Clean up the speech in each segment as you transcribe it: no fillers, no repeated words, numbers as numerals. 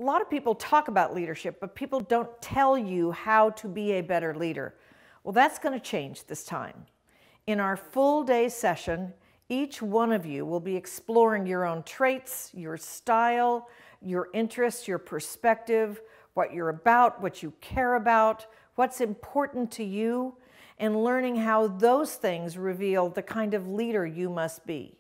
A lot of people talk about leadership, but people don't tell you how to be a better leader. Well, that's going to change this time. In our full day session, each one of you will be exploring your own traits, your style, your interests, your perspective, what you're about, what you care about, what's important to you, and learning how those things reveal the kind of leader you must be.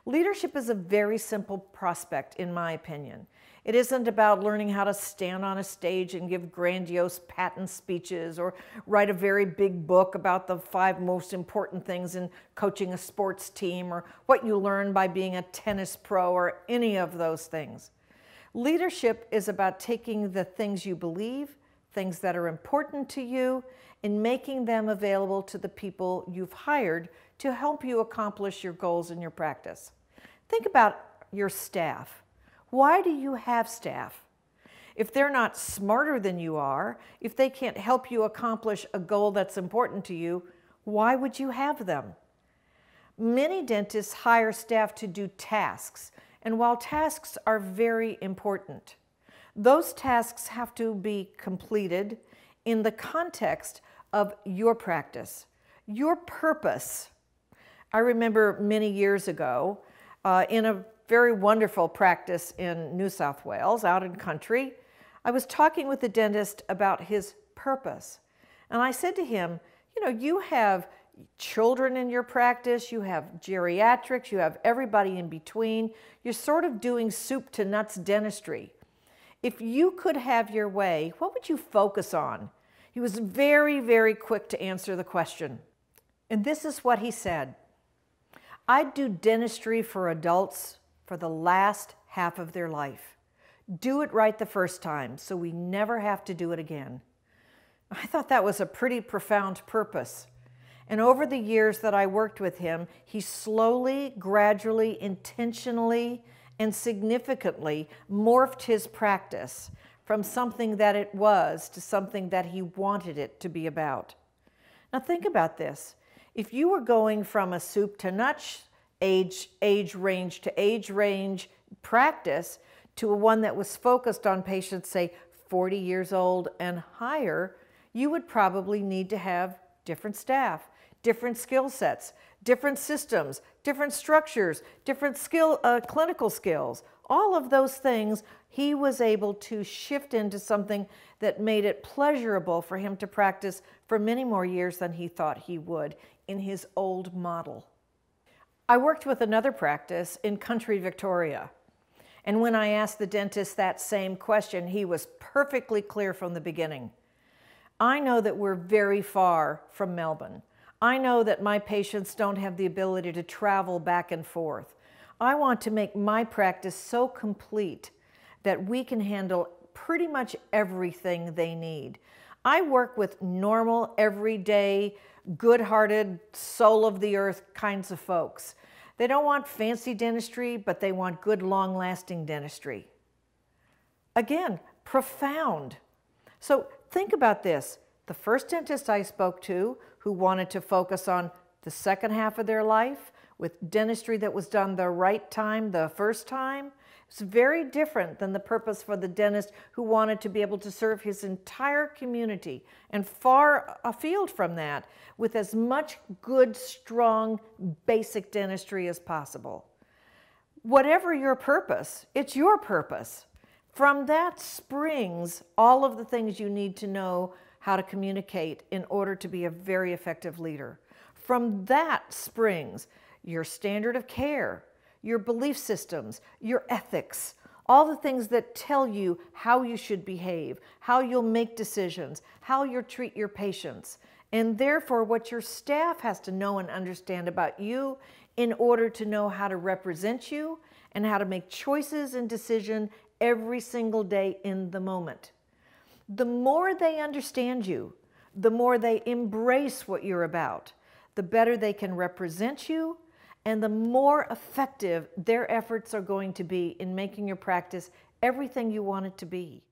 Leadership is a very simple prospect, in my opinion. It isn't about learning how to stand on a stage and give grandiose patent speeches or write a very big book about the 5 most important things in coaching a sports team or what you learn by being a tennis pro or any of those things. Leadership is about taking the things you believe, things that are important to you, and making them available to the people you've hired to help you accomplish your goals in your practice. Think about your staff. Why do you have staff? If they're not smarter than you are, if they can't help you accomplish a goal that's important to you, why would you have them? Many dentists hire staff to do tasks, and while tasks are very important, those tasks have to be completed in the context of your practice, your purpose. I remember many years ago in a very wonderful practice in New South Wales, out in country, I was talking with the dentist about his purpose. And I said to him, you know, you have children in your practice, you have geriatrics, you have everybody in between. You're sort of doing soup to nuts dentistry. If you could have your way, what would you focus on? He was very, very quick to answer the question. And this is what he said. I'd do dentistry for adults for the last half of their life. Do it right the first time so we never have to do it again. I thought that was a pretty profound purpose. And over the years that I worked with him, he slowly, gradually, intentionally, and significantly morphed his practice from something that it was to something that he wanted it to be about. Now think about this. If you were going from a soup to nuts age range to age range practice to one that was focused on patients, say, 40 years old and higher, you would probably need to have different staff, different skill sets, different systems, different structures, different clinical skills. All of those things he was able to shift into something that made it pleasurable for him to practice for many more years than he thought he would in his old model. I worked with another practice in country Victoria, and when I asked the dentist that same question, he was perfectly clear from the beginning. I know that we're very far from Melbourne. I know that my patients don't have the ability to travel back and forth. I want to make my practice so complete that we can handle pretty much everything they need. I work with normal, everyday, good-hearted, soul-of-the-earth kinds of folks. They don't want fancy dentistry, but they want good, long-lasting dentistry. Again, profound. So think about this. The first dentist I spoke to who wanted to focus on the second half of their life with dentistry that was done the right time, the first time, it's very different than the purpose for the dentist who wanted to be able to serve his entire community and far afield from that with as much good, strong, basic dentistry as possible. Whatever your purpose, it's your purpose. From that springs all of the things you need to know how to communicate in order to be a very effective leader. From that springs your standard of care, your belief systems, your ethics, all the things that tell you how you should behave, how you'll make decisions, how you'll treat your patients, and therefore what your staff has to know and understand about you in order to know how to represent you and how to make choices and decisions every single day in the moment. The more they understand you, the more they embrace what you're about, the better they can represent you, and the more effective their efforts are going to be in making your practice everything you want it to be.